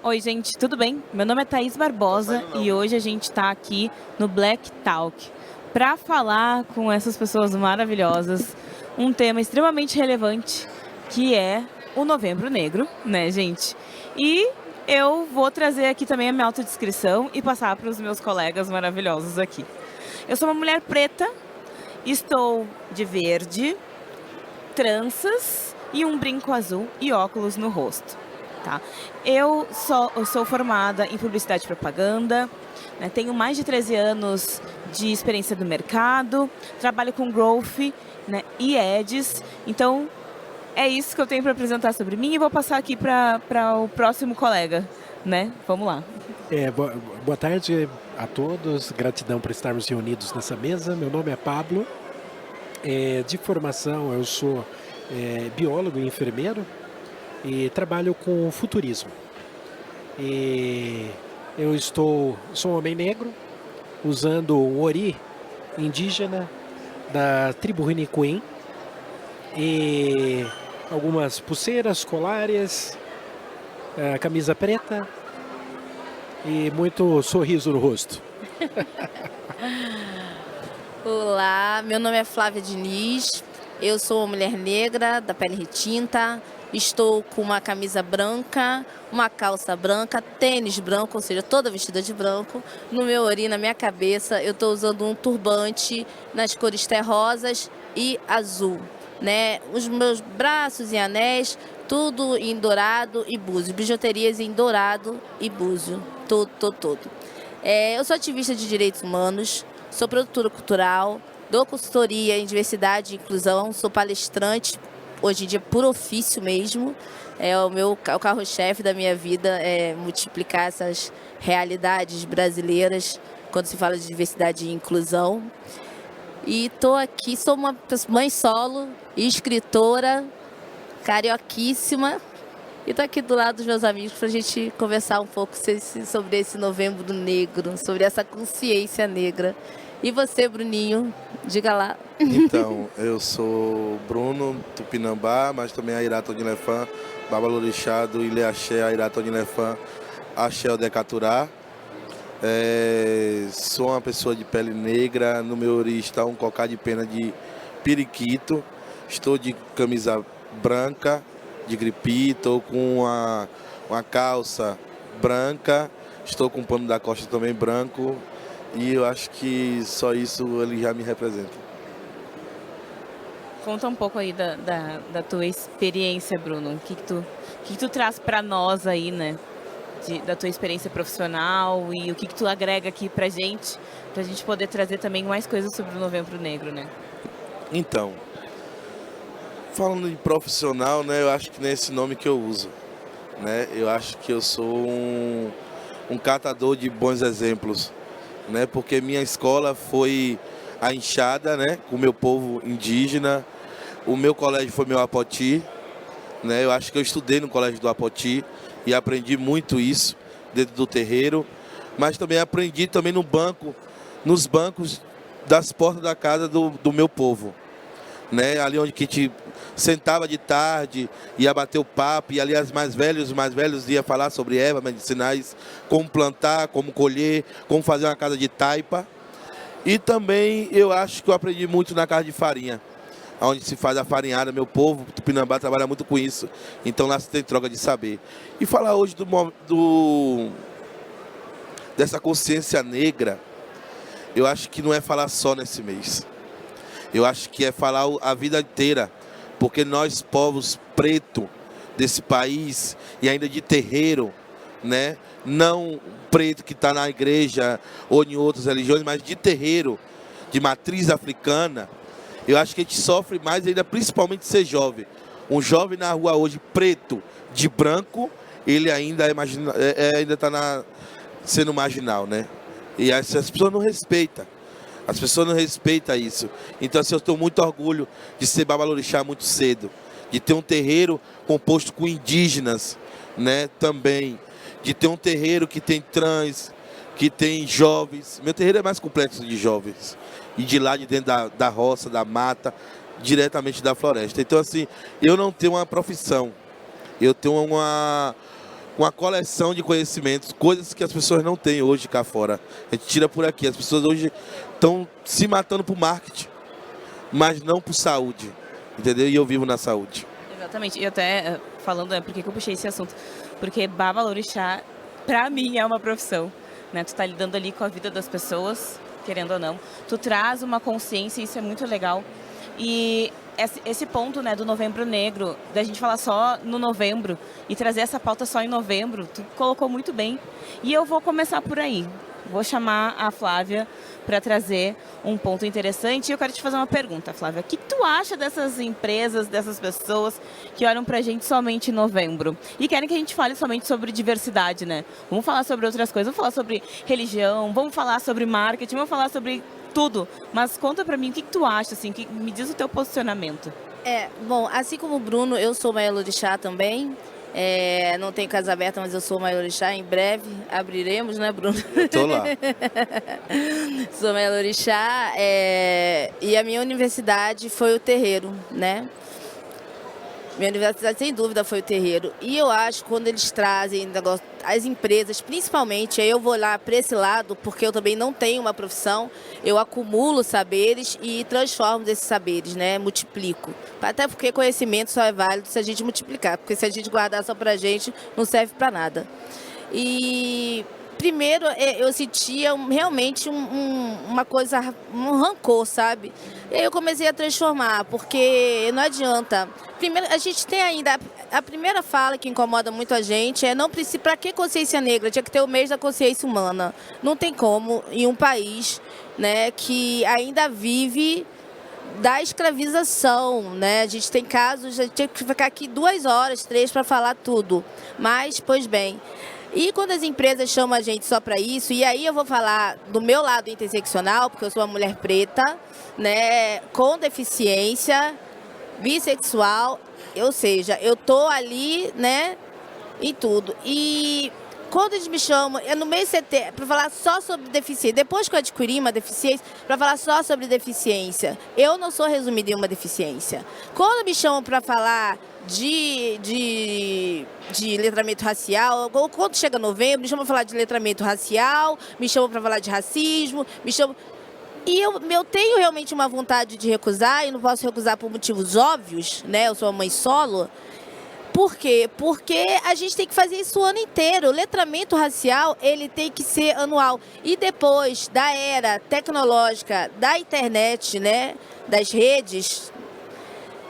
Oi, gente, tudo bem? Meu nome é Thaís Barbosa e hoje a gente está aqui no Black Talk para falar com essas pessoas maravilhosas um tema extremamente relevante que é o Novembro Negro, né, gente? E eu vou trazer aqui também a minha autodescrição e passar para os meus colegas maravilhosos aqui. Eu sou uma mulher preta, estou de verde, tranças e um brinco azul e óculos no rosto. Tá? Eu sou formada em publicidade e propaganda, né? Tenho mais de 13 anos de experiência do mercado, trabalho com growth, né, e ads. Então, é isso que eu tenho para apresentar sobre mim e vou passar aqui para o próximo colega. Né? Vamos lá. Boa tarde a todos, gratidão por estarmos reunidos nessa mesa. Meu nome é Pablo, de formação eu sou biólogo e enfermeiro e trabalho com futurismo. E eu sou um homem negro, usando um ori indígena da tribo Rinicuim e algumas pulseiras, colares, camisa preta e muito sorriso no rosto. Olá, meu nome é Flávia Diniz, eu sou uma mulher negra, da pele retinta, estou com uma camisa branca, uma calça branca, tênis branco, ou seja, toda vestida de branco. No meu ori, na minha cabeça, eu estou usando um turbante nas cores terrosas e azul, né? Os meus braços e anéis, tudo em dourado e búzio, bijuterias em dourado e búzio, todo. Eu sou ativista de direitos humanos, sou produtora cultural, dou consultoria em diversidade e inclusão, sou palestrante, hoje em dia por ofício mesmo. O carro-chefe da minha vida é multiplicar essas realidades brasileiras quando se fala de diversidade e inclusão. E estou aqui, sou uma mãe solo, escritora, carioquíssima. E estou aqui do lado dos meus amigos para a gente conversar um pouco sobre esse Novembro Negro, sobre essa consciência negra. E você, Bruninho, diga lá. Então, eu sou Bruno Tupinambá, mas também Airá Tonilefã, Babalorixá do Ilê Axé, Airá Tonilefã, Axé Odecaturá. Sou uma pessoa de pele negra, no meu ori está um cocá de pena de periquito. Estou de camisa branca, de gripi, estou com uma calça branca, estou com um pano da costa também branco. E eu acho que só isso ele já me representa. Conta um pouco aí da tua experiência, Bruno. O que tu traz para nós aí, né? Da tua experiência profissional e o que tu agrega aqui pra gente poder trazer também mais coisas sobre o Novembro Negro, né? Então, falando em profissional, né, eu acho que não é esse nome que eu uso, né? Eu acho que eu sou um catador de bons exemplos, né? Porque minha escola foi a Enxada, né? Com o meu povo indígena. O meu colégio foi meu Apoti, né? Eu acho que eu estudei no colégio do Apoti e aprendi muito isso dentro do terreiro. Mas também aprendi também nos bancos das portas da casa do meu povo, né? Ali onde que te sentava de tarde, ia bater o papo, e ali os mais velhos iam falar sobre ervas medicinais, como plantar, como colher, como fazer uma casa de taipa. E também eu acho que eu aprendi muito na casa de farinha, onde se faz a farinhada. Meu povo, Tupinambá, trabalha muito com isso, então lá se tem troca de saber. E falar hoje dessa consciência negra, eu acho que não é falar só nesse mês. Eu acho que é falar a vida inteira, porque nós, povos pretos desse país, e ainda de terreiro, né? Não preto que está na igreja ou em outras religiões, mas de terreiro, de matriz africana, eu acho que a gente sofre mais ainda, principalmente ser jovem. Um jovem na rua hoje, preto, de branco, ele ainda ainda está sendo marginal, né? E as pessoas não respeitam. As pessoas não respeitam isso. Então, assim, eu tenho muito orgulho de ser babalorixá muito cedo, de ter um terreiro composto com indígenas, né, também, de ter um terreiro que tem trans, que tem jovens. Meu terreiro é mais complexo de jovens, e de lá de dentro da roça, da mata, diretamente da floresta. Então, assim, eu não tenho uma profissão, eu tenho uma coleção de conhecimentos, coisas que as pessoas não têm hoje cá fora. A gente tira por aqui. As pessoas hoje estão se matando por marketing, mas não por saúde, entendeu? E eu vivo na saúde. Exatamente. E até falando, por que eu puxei esse assunto? Porque Babalorixá, pra mim, é uma profissão, né? Tu tá lidando ali com a vida das pessoas, querendo ou não. Tu traz uma consciência, isso é muito legal. E esse ponto, né, do Novembro Negro, da gente falar só no novembro e trazer essa pauta só em novembro, tu colocou muito bem. E eu vou começar por aí. Vou chamar a Flávia para trazer um ponto interessante. E eu quero te fazer uma pergunta, Flávia. O que tu acha dessas empresas, dessas pessoas que olham para a gente somente em novembro e querem que a gente fale somente sobre diversidade, né? Vamos falar sobre outras coisas, vamos falar sobre religião, vamos falar sobre marketing, vamos falar sobre tudo. Mas conta para mim o que tu acha, assim, me diz o teu posicionamento. Bom, assim como o Bruno, eu sou Maiorixá também. Não tenho casa aberta, mas eu sou Maiorixá. Em breve abriremos, né, Bruno? Eu tô lá. Sou Maiorixá, e a minha universidade foi o terreiro, né? Minha universidade, sem dúvida, foi o terreiro. E eu acho que quando eles trazem negócio, as empresas, principalmente, aí eu vou lá para esse lado, porque eu também não tenho uma profissão, eu acumulo saberes e transformo esses saberes, né? Multiplico. Até porque conhecimento só é válido se a gente multiplicar, porque se a gente guardar só pra gente, não serve para nada. E primeiro eu sentia realmente uma coisa, um rancor, sabe? E aí eu comecei a transformar, porque não adianta. Primeiro, a gente tem ainda, a primeira fala que incomoda muito a gente é não precisa, para que consciência negra? Tinha que ter o mês da consciência humana. Não tem como em um país, né, que ainda vive da escravização, né? A gente tem casos, a gente tinha que ficar aqui 2 horas, 3 para falar tudo. Mas, pois bem. E quando as empresas chamam a gente só para isso, e aí eu vou falar do meu lado interseccional, porque eu sou uma mulher preta, né, com deficiência, bissexual, ou seja, eu tô ali, né, em tudo. E quando eles me chamam, no mês de setembro, para falar só sobre deficiência, depois que eu adquiri uma deficiência, para falar só sobre deficiência, eu não sou resumida em uma deficiência. Quando me chamam para falar de letramento racial, ou quando chega novembro, me chamam para falar de letramento racial, me chamam para falar de racismo, me chamam... E eu tenho realmente uma vontade de recusar, e não posso recusar por motivos óbvios, né? Eu sou uma mãe solo. Por quê? Porque a gente tem que fazer isso o ano inteiro. O letramento racial, ele tem que ser anual. E depois da era tecnológica, da internet, né? Das redes,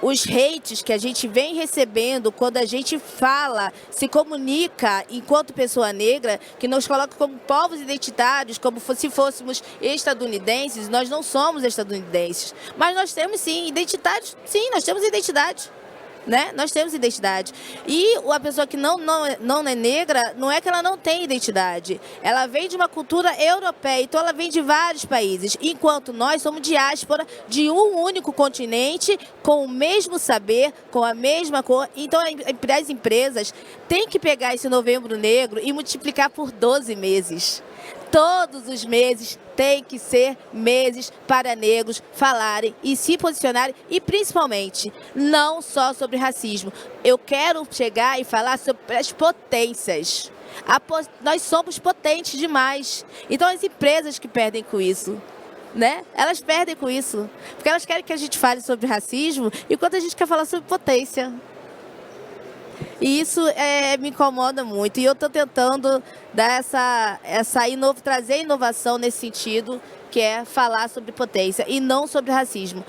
os hates que a gente vem recebendo quando a gente fala, se comunica enquanto pessoa negra, que nos coloca como povos identitários, como se fôssemos estadunidenses. Nós não somos estadunidenses, mas nós temos sim identidade. Sim, nós temos identidade, né? Nós temos identidade. E a pessoa que não é negra, não é que ela não tem identidade. Ela vem de uma cultura europeia, então ela vem de vários países. Enquanto nós somos diáspora de um único continente, com o mesmo saber, com a mesma cor. Então as empresas têm que pegar esse Novembro Negro e multiplicar por 12 meses. Todos os meses tem que ser meses para negros falarem e se posicionarem, e principalmente, não só sobre racismo. Eu quero chegar e falar sobre as potências. Nós somos potentes demais. Então as empresas que perdem com isso, né? Elas perdem com isso, porque elas querem que a gente fale sobre racismo, enquanto a gente quer falar sobre potência. E isso me incomoda muito. E eu estou tentando dar trazer inovação nesse sentido, que é falar sobre potência e não sobre racismo.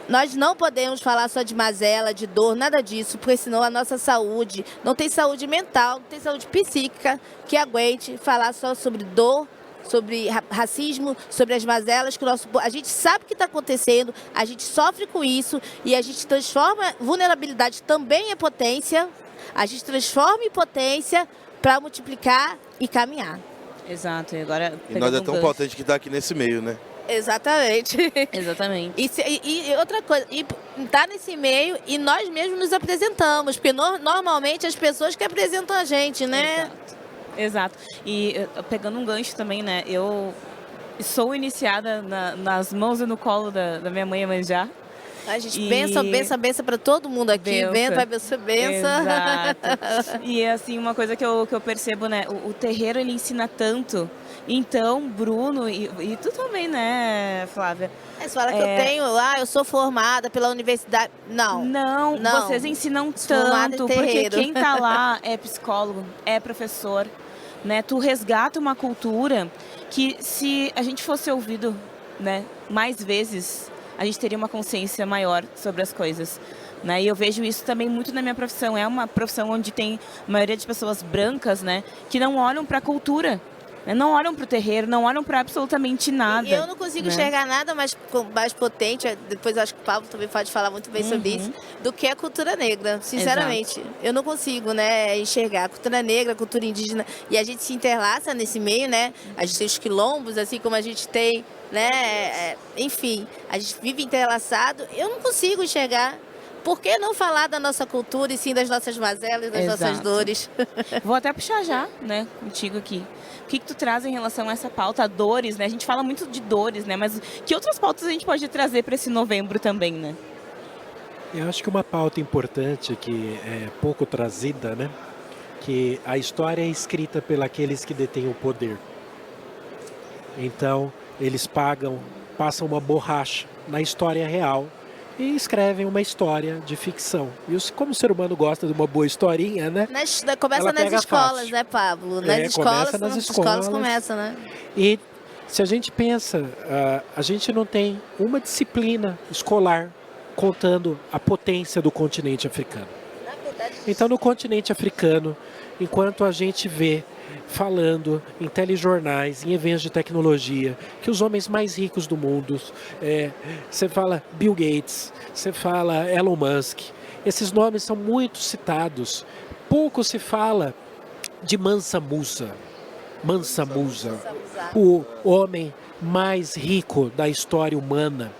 Nós não podemos falar só de mazela, de dor, nada disso, porque senão a nossa saúde, não tem saúde mental, não tem saúde psíquica que aguente falar só sobre dor, sobre racismo, sobre as mazelas que a gente sabe o que está acontecendo, a gente sofre com isso e a gente transforma vulnerabilidade também em potência. A gente transforma em potência para multiplicar e caminhar. Exato, e agora... E nós é tão potente que está aqui nesse meio, né? Exatamente. Exatamente. E outra coisa, tá nesse meio e nós mesmos nos apresentamos, porque normalmente as pessoas que apresentam a gente, né? Exato. E pegando um gancho também, né? Eu sou iniciada nas mãos e no colo da minha mãe Iemanjá. A gente E- benção para todo mundo aqui. Benção. Vai benção, benção. Exato. E assim, uma coisa que eu percebo, né? O terreiro, ele ensina tanto. Então, Bruno, e tu também, né, Flávia? Aí você fala que eu sou formada pela universidade. Não. Não, Não. vocês ensinam Formada em tanto, porque terreiro. quem tá lá é psicólogo, é professor, né? Tu resgata uma cultura que, se a gente fosse ouvido, né, mais vezes, a gente teria uma consciência maior sobre as coisas, né? E eu vejo isso também muito na minha profissão. É uma profissão onde tem a maioria de pessoas brancas, né, que não olham para a cultura, né? Não olham para o terreiro, não olham para absolutamente nada. E eu não consigo né? enxergar nada mais potente, depois eu acho que o Pablo também pode falar muito bem sobre isso, do que a cultura negra, sinceramente. Eu não consigo, né, enxergar a cultura negra, a cultura indígena, e a gente se interlaça nesse meio, né? A gente tem os quilombos, assim como a gente tem, né, enfim, a gente vive interlaçado. Eu não consigo enxergar. Por que não falar da nossa cultura e sim das nossas mazelas, das nossas Exato. dores? Vou até puxar já, né, contigo aqui. O que tu traz em relação a essa pauta, dores, né? A gente fala muito de dores, né? Mas que outras pautas a gente pode trazer para esse novembro também, né? Eu acho que uma pauta importante que é pouco trazida, né? Que a história é escrita pelos que detêm o poder. Então, eles passam uma borracha na história real e escrevem uma história de ficção. E como o ser humano gosta de uma boa historinha, né? Começa Ela nas pega escolas, fácil. né, Pablo? Nas escolas, começa nas escolas começam, né? E se a gente pensa, a gente não tem uma disciplina escolar contando a potência do continente africano. Na verdade, Então, no continente africano, enquanto a gente vê falando em telejornais, em eventos de tecnologia, que os homens mais ricos do mundo, você fala Bill Gates, você fala Elon Musk, esses nomes são muito citados. Pouco se fala de Mansa Musa, o homem mais rico da história humana.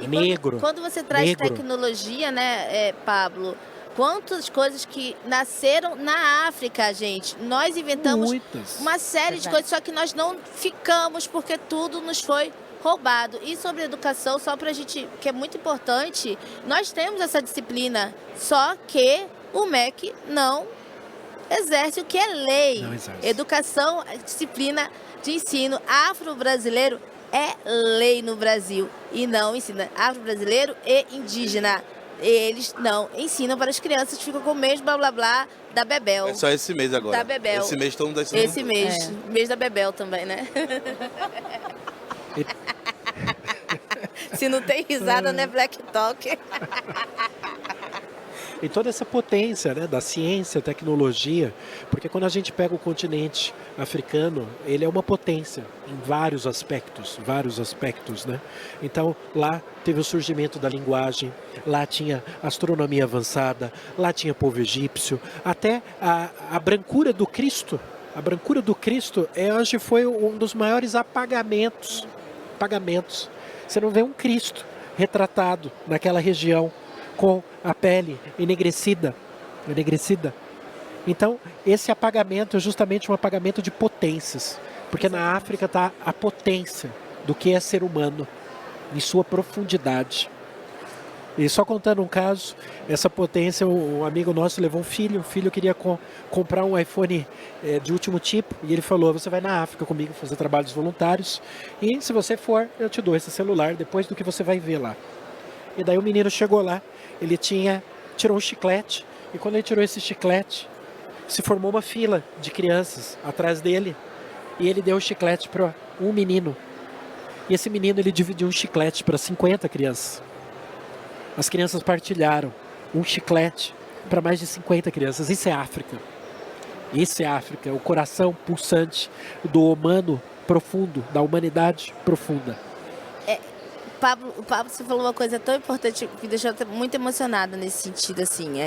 Negro. Quando você traz negro. tecnologia, né, Pablo? Quantas coisas que nasceram na África, gente. Nós inventamos Muitas. uma série de coisas, só que nós não ficamos porque tudo nos foi roubado. E sobre educação, só pra gente, que é muito importante, nós temos essa disciplina, só que o MEC não exerce o que é lei. Não exerce. Educação, disciplina de ensino afro-brasileiro é lei no Brasil e não ensina afro-brasileiro e indígena. Eles não ensinam para as crianças, ficam com o mesmo blá blá blá da Bebel. É só esse mês agora. Da Bebel. Esse mês todo mundo está ensinando. Esse mês, mês da Bebel também, né? Se não tem risada, não é Black Talk. E toda essa potência, né, da ciência, tecnologia, porque quando a gente pega o continente africano, ele é uma potência em vários aspectos, né? Então, lá teve o surgimento da linguagem, lá tinha astronomia avançada, lá tinha povo egípcio, até a brancura do Cristo. A brancura do Cristo, hoje foi um dos maiores apagamentos. Você não vê um Cristo retratado naquela região com a pele enegrecida. Então, esse apagamento é justamente um apagamento de potências, porque na África está a potência do que é ser humano, em sua profundidade. E só contando um caso, essa potência, um amigo nosso levou um filho queria comprar um iPhone de último tipo, e ele falou, você vai na África comigo fazer trabalhos voluntários, e se você for, eu te dou esse celular, depois do que você vai ver lá. E daí o menino chegou lá, ele tirou um chiclete, e quando ele tirou esse chiclete, se formou uma fila de crianças atrás dele, e ele deu o chiclete para um menino. E esse menino, ele dividiu um chiclete para 50 crianças. As crianças partilharam um chiclete para mais de 50 crianças. Isso é África. O coração pulsante do humano profundo, da humanidade profunda. Pablo, você falou uma coisa tão importante que me deixou muito emocionada nesse sentido, assim,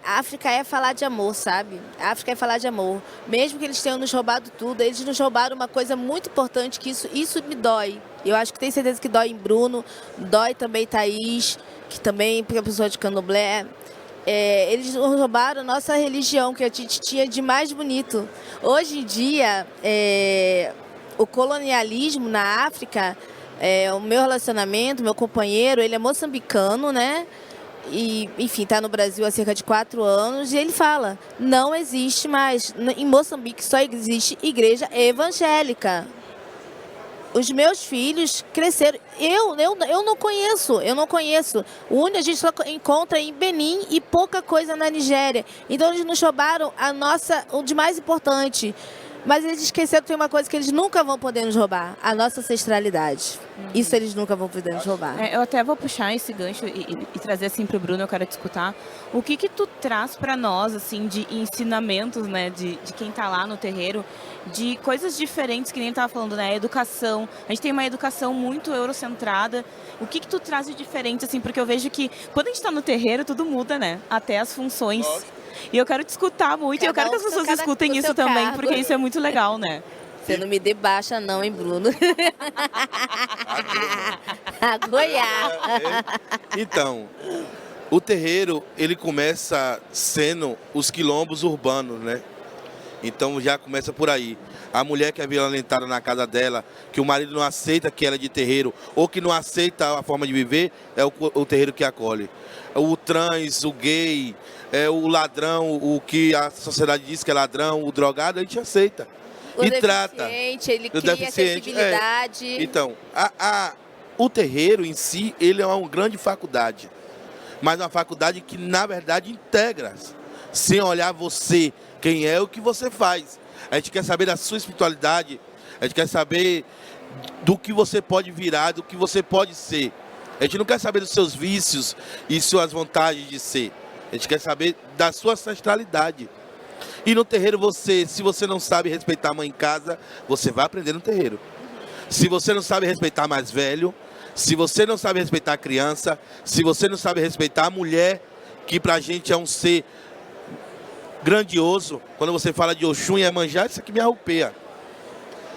a África é falar de amor, sabe? A África é falar de amor. Mesmo que eles tenham nos roubado tudo, eles nos roubaram uma coisa muito importante, que isso me dói. Eu acho que tenho certeza que dói em Bruno, dói também em Thaís, que também, porque é pessoa de Candomblé. Eles nos roubaram a nossa religião, que a gente tinha de mais bonito. Hoje em dia, o colonialismo na África O meu relacionamento, meu companheiro, ele é moçambicano, né? E, enfim, está no Brasil há cerca de 4 anos, e ele fala, não existe mais, em Moçambique só existe igreja evangélica. Os meus filhos cresceram, eu não conheço, a gente só encontra em Benin e pouca coisa na Nigéria. Então eles nos roubaram o de mais importante. Mas eles esqueceram que tem uma coisa que eles nunca vão poder nos roubar, a nossa ancestralidade. Isso eles nunca vão poder nos roubar. Eu até vou puxar esse gancho e trazer assim para o Bruno, eu quero te escutar. O que tu traz para nós, assim, de ensinamentos, né, de quem está lá no terreiro, de coisas diferentes, que nem ele estava falando, né, educação. A gente tem uma educação muito eurocentrada. O que tu traz de diferente, assim, porque eu vejo que quando a gente está no terreiro, tudo muda, né, até as funções. E eu quero te escutar muito, e eu quero que as pessoas escutem isso também, porque isso é muito legal, né? Você não me dê baixa não, hein, Bruno? A Goiás. Então, o terreiro, ele começa sendo os quilombos urbanos, né? Então já começa por aí. A mulher que é violentada na casa dela, que o marido não aceita que ela é de terreiro, ou que não aceita a forma de viver, é o terreiro que acolhe. O trans, o gay, o ladrão, o que a sociedade diz que é ladrão, o drogado, a gente aceita. O e trata. Ele cria acessibilidade. Então, o terreiro em si, ele é uma grande faculdade. Mas uma faculdade que, na verdade, integra. Sem olhar você, quem é, o que você faz. A gente quer saber da sua espiritualidade. A gente quer saber do que você pode virar, do que você pode ser. A gente não quer saber dos seus vícios e suas vontades de ser. A gente quer saber da sua ancestralidade. E no terreiro se você não sabe respeitar a mãe em casa, você vai aprender no terreiro. Se você não sabe respeitar mais velho, se você não sabe respeitar a criança, se você não sabe respeitar a mulher, que pra gente é um ser grandioso. Quando você fala de Oxum e Iemanjá, isso aqui me arrupeia.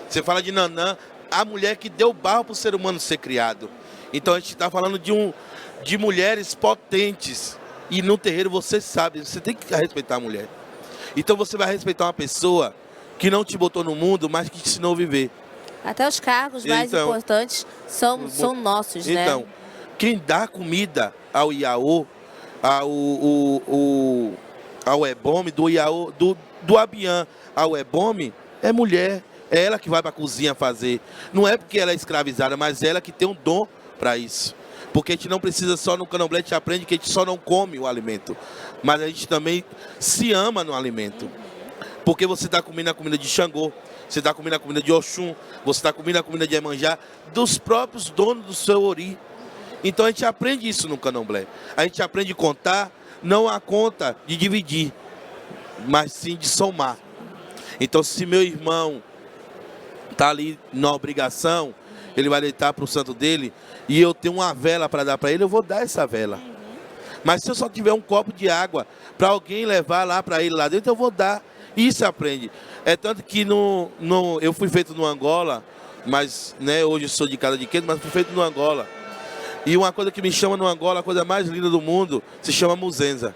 Você fala de Nanã, a mulher que deu barro para o ser humano ser criado. Então a gente está falando de mulheres potentes. E no terreiro você sabe, você tem que respeitar a mulher. Então você vai respeitar uma pessoa que não te botou no mundo, mas que te ensinou a viver. Até os cargos mais importantes são nossos, né? Então, quem dá comida ao Iaô, ao Ebome, do Iaô, do Abiã ao Ebome, é mulher. É ela que vai para a cozinha fazer. Não é porque ela é escravizada, mas é ela que tem um dom para isso. Porque a gente não precisa só no candomblé, a gente aprende que a gente só não come o alimento. Mas a gente também se ama no alimento. Porque você está comendo a comida de Xangô, você está comendo a comida de Oxum, você está comendo a comida de Iemanjá, dos próprios donos do seu ori. Então a gente aprende isso no candomblé. A gente aprende a contar, não a conta de dividir, mas sim de somar. Então se meu irmão está ali na obrigação, ele vai deitar para o santo dele, e eu tenho uma vela para dar para ele, eu vou dar essa vela. Mas se eu só tiver um copo de água para alguém levar lá para ele lá dentro, eu vou dar. Isso aprende. É tanto que eu fui feito no Angola, mas né, hoje eu sou de casa de queijo, mas fui feito no Angola. E uma coisa que me chama no Angola, a coisa mais linda do mundo, se chama muzenza.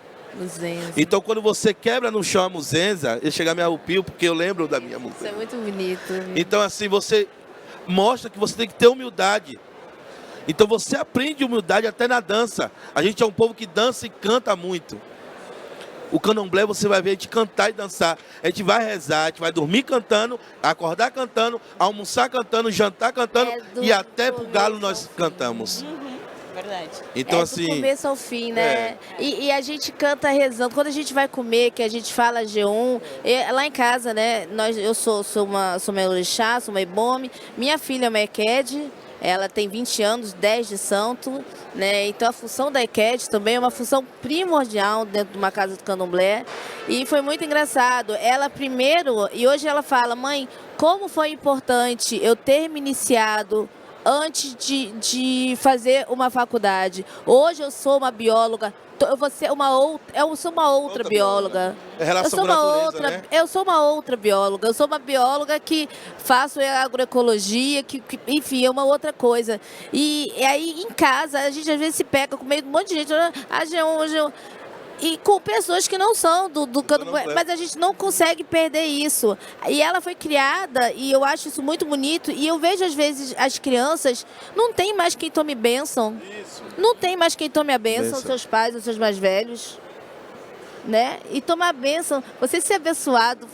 Então, quando você quebra no chão a muzenza, eu chego a me arrupio, porque eu lembro da minha muzenza. Isso é muito bonito. Então, assim, você mostra que você tem que ter humildade. Então, você aprende humildade até na dança. A gente é um povo que dança e canta muito. O candomblé, você vai ver a gente cantar e dançar. A gente vai rezar, a gente vai dormir cantando, acordar cantando, almoçar cantando, jantar cantando, e até pro galo nós cantamos. Verdade. Então, do assim, começo ao fim, né? E a gente canta rezando. Quando a gente vai comer, que a gente fala G1, lá em casa, né? Eu sou uma orixá, sou uma ebome. Minha filha é uma equede, ela tem 20 anos, 10 de santo, né? Então a função da equede também é uma função primordial dentro de uma casa do candomblé. E foi muito engraçado. Ela primeiro, e hoje ela fala, mãe, como foi importante eu ter me iniciado antes de fazer uma faculdade. Hoje eu sou uma bióloga, eu sou uma outra bióloga. É relação com a natureza, né? Eu sou uma outra bióloga. Eu sou uma bióloga que faço agroecologia, enfim, é uma outra coisa. E aí em casa a gente às vezes se pega com meio de um monte de gente, G1. E com pessoas que não são do candomblé, Candomblé. mas a gente não consegue perder isso. E ela foi criada, e eu acho isso muito bonito, e eu vejo às vezes as crianças, não tem mais quem tome bênção. Isso. Não tem mais quem tome a bênção, Bênção. os seus pais, os seus mais velhos. Né? E tomar a bênção, você ser abençoado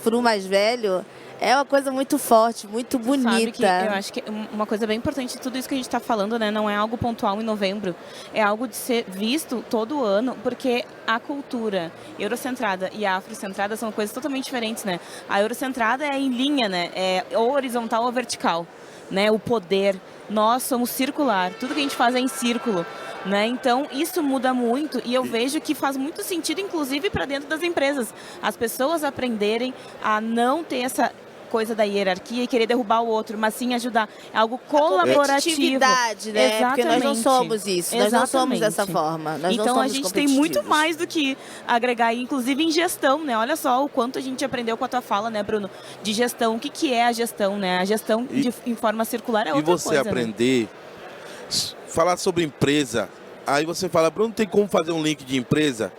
por um mais velho, é uma coisa muito forte, muito Sabe bonita. que eu acho que uma coisa bem importante de tudo isso que a gente está falando, né, não é algo pontual em novembro, é algo de ser visto todo ano, porque a cultura eurocentrada e a afrocentrada são coisas totalmente diferentes, né? A eurocentrada é em linha, né? É ou horizontal ou vertical, né? O poder, nós somos circular, tudo que a gente faz é em círculo. Né? Então, isso muda muito e eu vejo que faz muito sentido, inclusive, para dentro das empresas. As pessoas aprenderem a não ter essa coisa da hierarquia e querer derrubar o outro, mas sim ajudar. É algo colaborativo. Competitividade, né? Porque nós não somos isso, nós não somos dessa forma. Nós não então, a somos gente tem muito competitivos. mais do que agregar, inclusive em gestão, né? Olha só o quanto a gente aprendeu com a tua fala, né, Bruno? De gestão. O que é a gestão, né? A gestão em forma circular é E outra você coisa. Né? aprender, falar sobre empresa, aí você fala, Bruno, tem como fazer um link de empresa?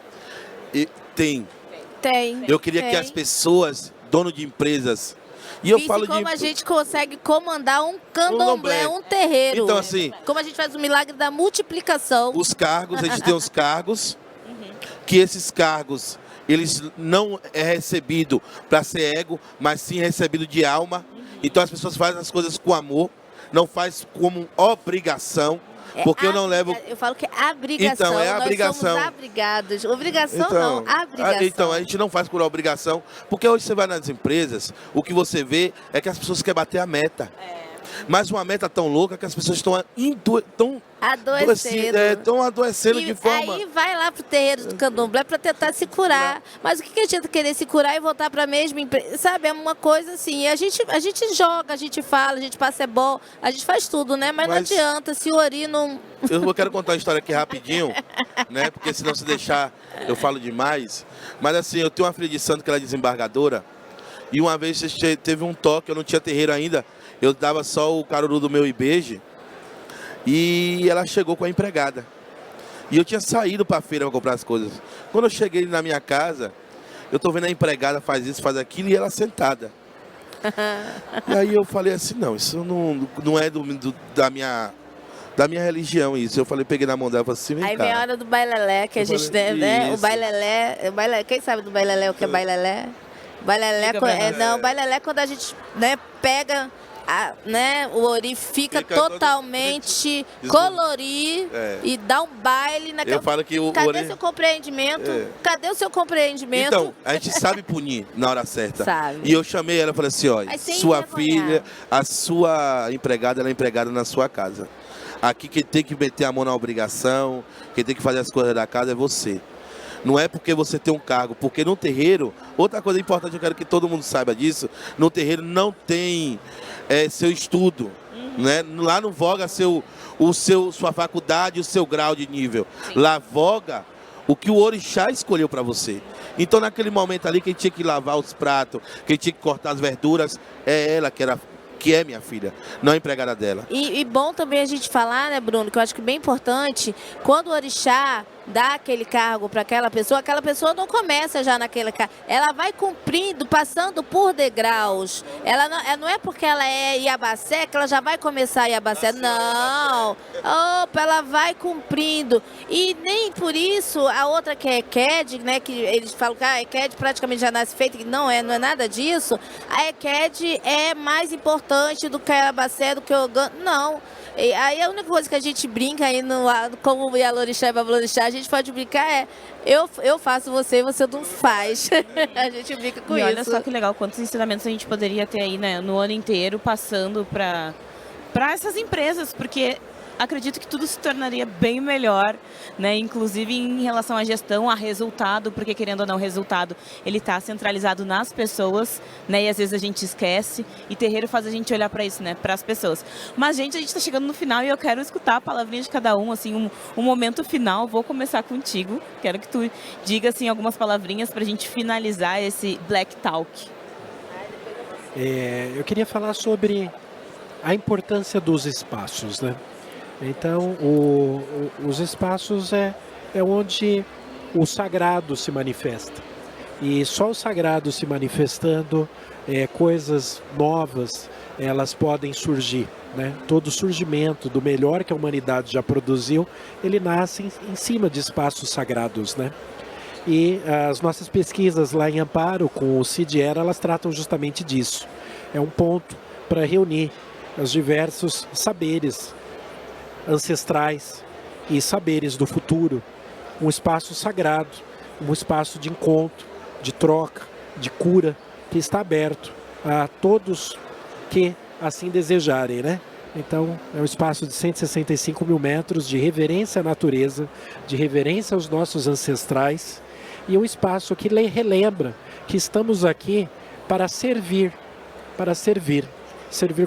E tem. Tem. Eu queria que tem. as pessoas, dono de empresas, e eu Visse falo como de... a gente consegue comandar um candomblé, candomblé. um terreiro. Então, assim, como a gente faz o milagre da multiplicação. os cargos, a gente tem os cargos, que esses cargos, eles não é recebido para ser ego, mas sim recebido de alma. Então as pessoas fazem as coisas com amor, não faz como obrigação. Porque eu não levo... Eu falo que é obrigação. Então, é Nós obrigação. somos obrigados. Obrigação não, obrigação. Então, a gente não faz por obrigação, porque hoje você vai nas empresas, o que você vê é que as pessoas querem bater a meta. Mas uma meta tão louca que as pessoas estão Adoecendo. estão adoecendo E de forma... aí vai lá pro terreiro do candomblé para tentar se curar. Mas o que adianta querer se curar e voltar para a mesma empresa? Sabe, é uma coisa assim. A gente joga, a gente fala, a gente passa bom, a gente faz tudo, né? Mas não adianta, se o Ori não... Eu quero contar uma história aqui rapidinho, né? Porque senão se deixar eu falo demais. Mas assim, eu tenho uma filha de santo que ela é desembargadora. E uma vez teve um toque, eu não tinha terreiro ainda. Eu dava só o caruru do meu ibeje. E ela chegou com a empregada. E eu tinha saído para a feira para comprar as coisas. Quando eu cheguei na minha casa, eu tô vendo a empregada faz isso, faz aquilo, e ela sentada. E aí eu falei assim, não, isso não é da minha religião isso. Eu falei, peguei na mão dela e falei assim, vem Aí cá. vem a hora do bailelé, que a gente tem, né? O isso. bailelé, quem sabe do bailelé o que é bailelé? Bailelé, Diga pra nós. bailelé é quando a gente, né, pega, né, o Ori fica Fica todo- totalmente Isso. colorir E dá um baile naquela... eu falo que o Cadê Ori... seu compreendimento? É. Cadê o seu compreendimento? Então, a gente sabe punir na hora certa. Sabe. E eu chamei ela e falei assim, olha, Mas sem sua envergonhar. filha, a sua empregada, ela é empregada na sua casa. Aqui quem tem que meter a mão na obrigação, quem tem que fazer as coisas da casa é você. Não é porque você tem um cargo, porque no terreiro, outra coisa importante, eu quero que todo mundo saiba disso, no terreiro não tem seu estudo, né? Lá não voga sua faculdade, o seu grau de nível. Lá voga o que o orixá escolheu para você. Então naquele momento ali, quem tinha que lavar os pratos, quem tinha que cortar as verduras, é ela que é minha filha, não a empregada dela. E bom também a gente falar, né, Bruno, que eu acho que é bem importante, quando o orixá dá aquele cargo para aquela pessoa não começa já naquele cargo. Ela vai cumprindo, passando por degraus. Ela não é porque ela é Iabacé que ela já vai começar Iabacé. Não. Opa, ela vai cumprindo. E nem por isso a outra que é Eked, né, que eles falam que a Eked praticamente já nasce feita, que não é nada disso. A Eked é mais importante do que a Iabacé, do que o Ogã. Não. E aí a única coisa que a gente brinca aí, como o Yalorixá e Babalorixá, a gente pode brincar eu faço você não faz. A gente brinca com E isso. olha só que legal, quantos ensinamentos a gente poderia ter aí, né, no ano inteiro, passando para essas empresas, porque acredito que tudo se tornaria bem melhor, né? Inclusive em relação à gestão, a resultado, porque querendo ou não, o resultado ele está centralizado nas pessoas, né? E às vezes a gente esquece, e terreiro faz a gente olhar para isso, né? Para as pessoas. Mas, gente, a gente está chegando no final e eu quero escutar a palavrinha de cada um, assim, um momento final. Vou começar contigo. Quero que tu diga, assim, algumas palavrinhas para a gente finalizar esse Black Talk. Eu queria falar sobre a importância dos espaços, né? Então, os espaços é onde o sagrado se manifesta. E só o sagrado se manifestando, coisas novas, elas podem surgir, né? Todo surgimento do melhor que a humanidade já produziu, ele nasce em cima de espaços sagrados, né? E as nossas pesquisas lá em Amparo com o CIDERA, elas tratam justamente disso. É um ponto para reunir os diversos saberes ancestrais e saberes do futuro. Um espaço sagrado, um espaço de encontro, de troca, de cura, que está aberto a todos que assim desejarem, né? Então, é um espaço de 165 mil metros de reverência à natureza, de reverência aos nossos ancestrais, e um espaço que relembra que estamos aqui para servir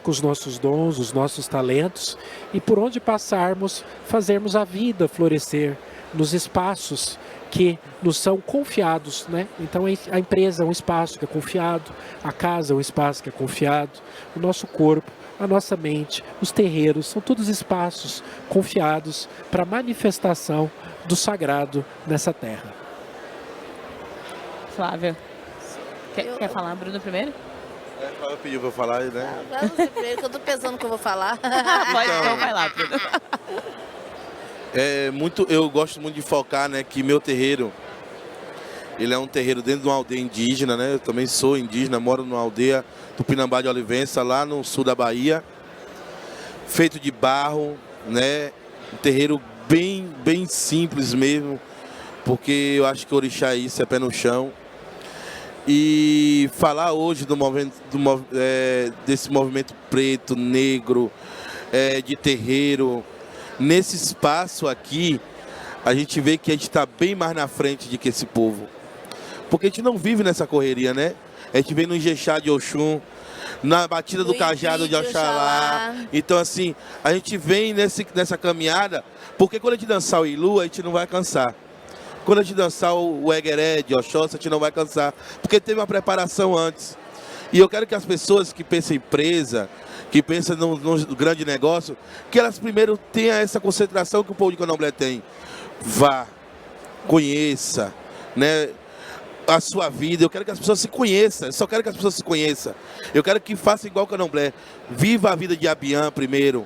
com os nossos dons, os nossos talentos, e por onde passarmos, fazermos a vida florescer nos espaços que nos são confiados, né? Então a empresa é um espaço que é confiado, a casa é um espaço que é confiado, o nosso corpo, a nossa mente, os terreiros, são todos espaços confiados para a manifestação do sagrado nessa terra. Flávia, quer falar, Bruno, primeiro? Flávia pediu para eu falar, né? Vamos primeiro, que eu tô pensando o que eu vou falar. Pode, então vai lá, Bruno. Eu gosto muito de focar, né, que meu terreiro, ele é um terreiro dentro de uma aldeia indígena, né? Eu também sou indígena, moro numa aldeia Tupinambá de Olivença, lá no sul da Bahia, feito de barro, né? Um terreiro bem simples mesmo, porque eu acho que o orixá é isso, é pé no chão. E falar hoje desse movimento preto, negro, de terreiro, nesse espaço aqui, a gente vê que a gente está bem mais na frente de que esse povo. Porque a gente não vive nessa correria, né? A gente vem no Ijexá de Oxum, na batida do cajado de Oxalá. Então, assim, a gente vem nessa caminhada, porque quando a gente dançar o Ilu, a gente não vai cansar. Quando a gente dançar o Egeré de Oxóssi, a gente não vai cansar, porque teve uma preparação antes. E eu quero que as pessoas que pensam em empresa, que pensam no grande negócio, que elas primeiro tenham essa concentração que o povo de Candomblé tem. Vá, conheça, né, a sua vida. Eu quero que as pessoas se conheçam, eu só quero que as pessoas se conheçam. Eu quero que façam igual o Candomblé. Viva a vida de Abian primeiro,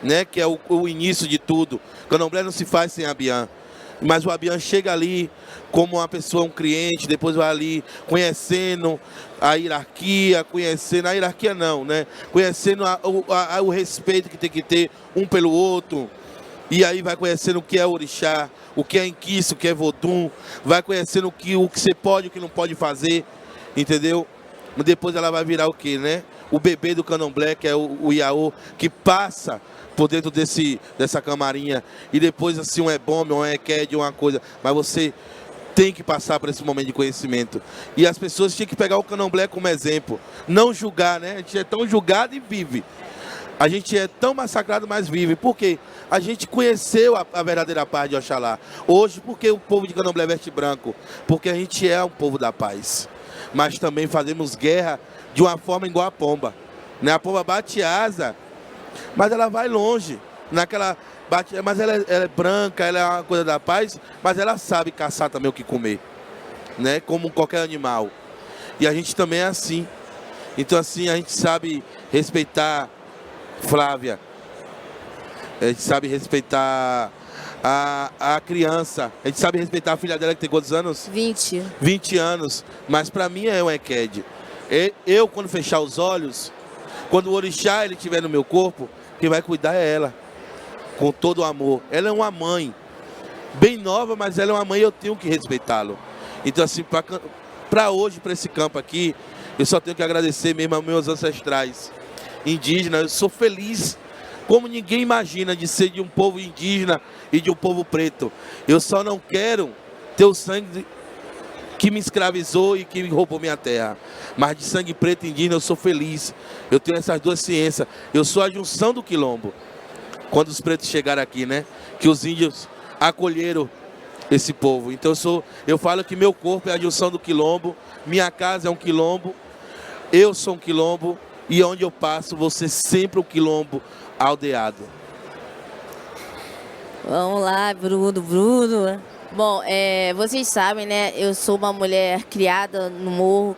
né, que é o início de tudo. Candomblé não se faz sem Abian. Mas o Abian chega ali como uma pessoa, um cliente, depois vai ali conhecendo a hierarquia, conhecendo a hierarquia não, né? Conhecendo o respeito que tem que ter um pelo outro. E aí vai conhecendo o que é orixá, o que é inquice, o que é vodum, vai conhecendo o que você pode, o que não pode fazer, entendeu? Mas depois ela vai virar o quê, né? O bebê do Candomblé, que é o Iaô, que passa por dentro dessa camarinha, e depois assim um ebome, um equed, uma coisa, mas você tem que passar por esse momento de conhecimento. E as pessoas tinham que pegar o Candomblé como exemplo, não julgar, né? A gente é tão julgado e vive. A gente é tão massacrado, mas vive. Por quê? A gente conheceu a verdadeira paz de Oxalá. Hoje, por que o povo de Candomblé veste branco? Porque a gente é um povo da paz. Mas também fazemos guerra de uma forma igual a pomba, né? A pomba bate asa, mas ela vai longe, mas ela é branca, ela é uma coisa da paz, mas ela sabe caçar também o que comer, né? Como qualquer animal. E a gente também é assim. Então assim, a gente sabe respeitar Flávia, a gente sabe respeitar a criança, a gente sabe respeitar a filha dela que tem quantos anos? 20. 20 anos, mas para mim é um equed. Eu, quando fechar os olhos, quando o orixá ele estiver no meu corpo, quem vai cuidar é ela, com todo o amor. Ela é uma mãe, bem nova, mas ela é uma mãe e eu tenho que respeitá-lo. Então assim, para hoje, para esse campo aqui, eu só tenho que agradecer mesmo aos meus ancestrais indígenas. Eu sou feliz, como ninguém imagina, de ser de um povo indígena e de um povo preto. Eu só não quero ter o sangue que me escravizou e que me roubou minha terra. Mas de sangue preto e indígena eu sou feliz. Eu tenho essas duas ciências. Eu sou a junção do quilombo. Quando os pretos chegaram aqui, né? Que os índios acolheram esse povo. Então eu falo que meu corpo é a junção do quilombo. Minha casa é um quilombo. Eu sou um quilombo. E onde eu passo, vou ser sempre um quilombo aldeado. Vamos lá, Bruno. Bom, vocês sabem, né? Eu sou uma mulher criada no morro,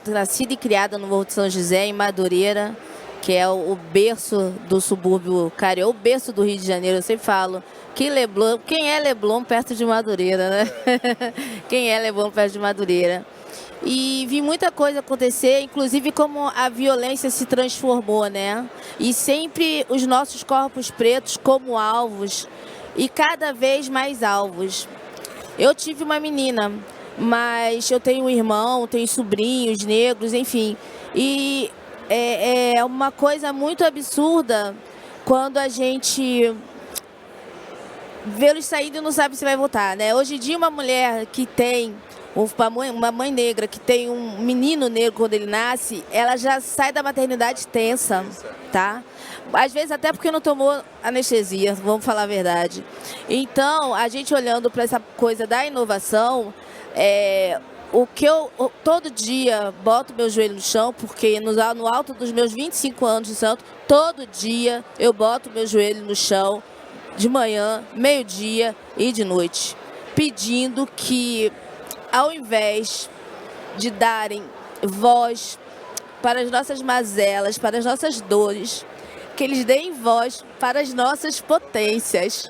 nascida e criada no Morro de São José, em Madureira, que é o berço do subúrbio carioca, o berço do Rio de Janeiro. Eu sempre falo que Leblon, quem é Leblon perto de Madureira, né? Quem é Leblon perto de Madureira? E vi muita coisa acontecer, inclusive como a violência se transformou, né? E sempre os nossos corpos pretos como alvos, e cada vez mais alvos. Eu tive uma menina, mas eu tenho um irmão, tenho sobrinhos negros, enfim. E é uma coisa muito absurda quando a gente vê-los saindo e não sabe se vai voltar, né? Hoje em dia, uma mulher que tem uma mãe negra que tem um menino negro quando ele nasce, ela já sai da maternidade tensa, tá? Às vezes até porque não tomou anestesia, vamos falar a verdade. Então, a gente olhando para essa coisa da inovação, o que eu todo dia boto meu joelho no chão, porque no alto dos meus 25 anos de santo, todo dia eu boto meu joelho no chão, de manhã, meio-dia e de noite, pedindo que, ao invés de darem voz para as nossas mazelas, para as nossas dores, que eles deem voz para as nossas potências,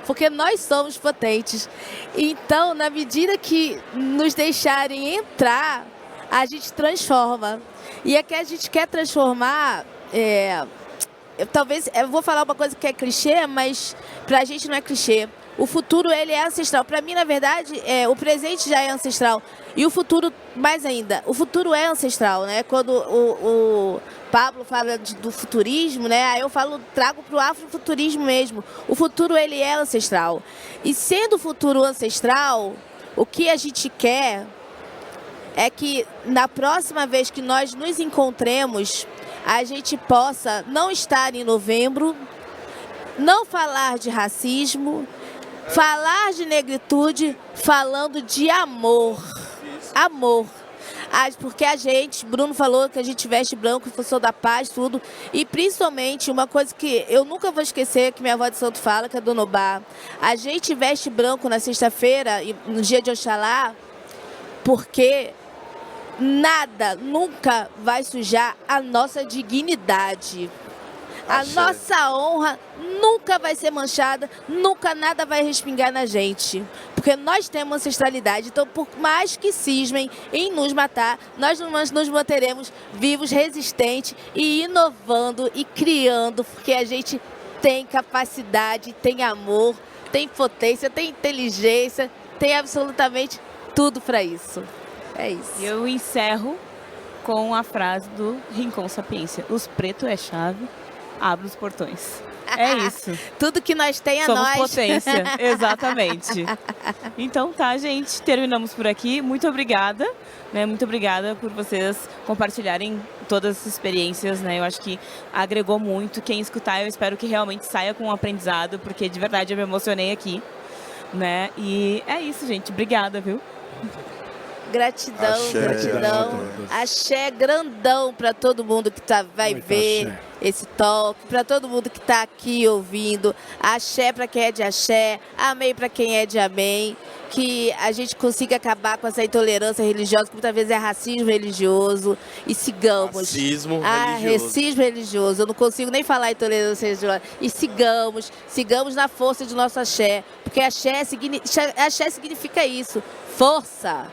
porque nós somos potentes. Então, na medida que nos deixarem entrar, a gente transforma. E é que a gente quer transformar, talvez, eu vou falar uma coisa que é clichê, mas para a gente não é clichê. O futuro, ele é ancestral. Para mim, na verdade, o presente já é ancestral. E o futuro, mais ainda, o futuro é ancestral, né? Quando o Pablo fala do futurismo, né? Aí eu trago para o afrofuturismo mesmo. O futuro, ele é ancestral. E sendo o futuro ancestral, o que a gente quer é que na próxima vez que nós nos encontremos, a gente possa não estar em novembro, não falar de racismo, falar de negritude, falando de amor. Amor. Porque a gente, Bruno falou que a gente veste branco, eu sou da paz, tudo. E principalmente, uma coisa que eu nunca vou esquecer, que minha avó de santo fala, que é a Dona Obá. A gente veste branco na sexta-feira, no dia de Oxalá, porque nada nunca vai sujar a nossa dignidade. A nossa honra nunca vai ser manchada, nunca nada vai respingar na gente. Porque nós temos ancestralidade, então por mais que cismem em nos matar, nós nos manteremos vivos, resistentes e inovando e criando, porque a gente tem capacidade, tem amor, tem potência, tem inteligência, tem absolutamente tudo para isso. É isso. Eu encerro com a frase do Rincon Sapiência: os pretos é chave, abre os portões. É isso. Tudo que nós tem é Somos nós. potência, exatamente. Então tá, gente, terminamos por aqui. Muito obrigada, né? Muito obrigada por vocês compartilharem todas as experiências, né? Eu acho que agregou muito. Quem escutar, eu espero que realmente saia com um aprendizado, porque de verdade eu me emocionei aqui, né? E é isso, gente. Obrigada, viu? Gratidão, Axé, gratidão. Axé grandão para todo mundo que vai Muito ver axé. esse talk, para todo mundo que está aqui ouvindo. Axé para quem é de axé, amém para quem é de amém. Que a gente consiga acabar com essa intolerância religiosa, que muitas vezes é racismo religioso, e sigamos. Racismo religioso. Racismo religioso. Eu não consigo nem falar intolerância religiosa. E sigamos na força de nosso axé, porque axé significa isso: força.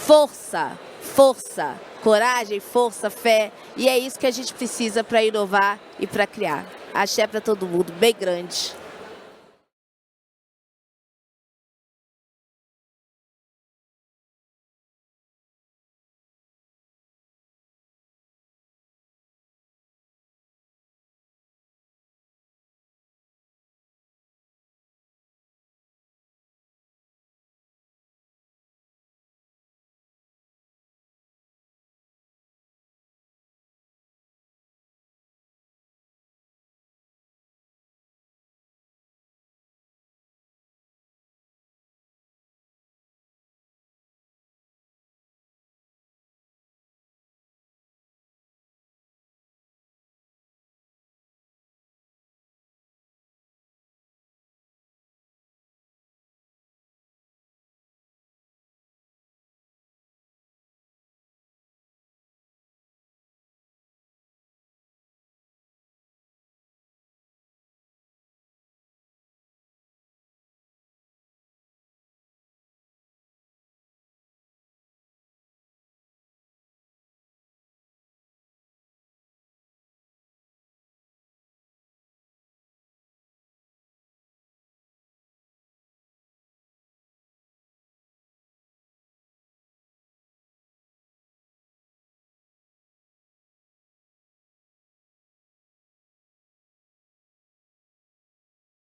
Força, força, coragem, força, fé. E é isso que a gente precisa para inovar e para criar. Axé para todo mundo, bem grande.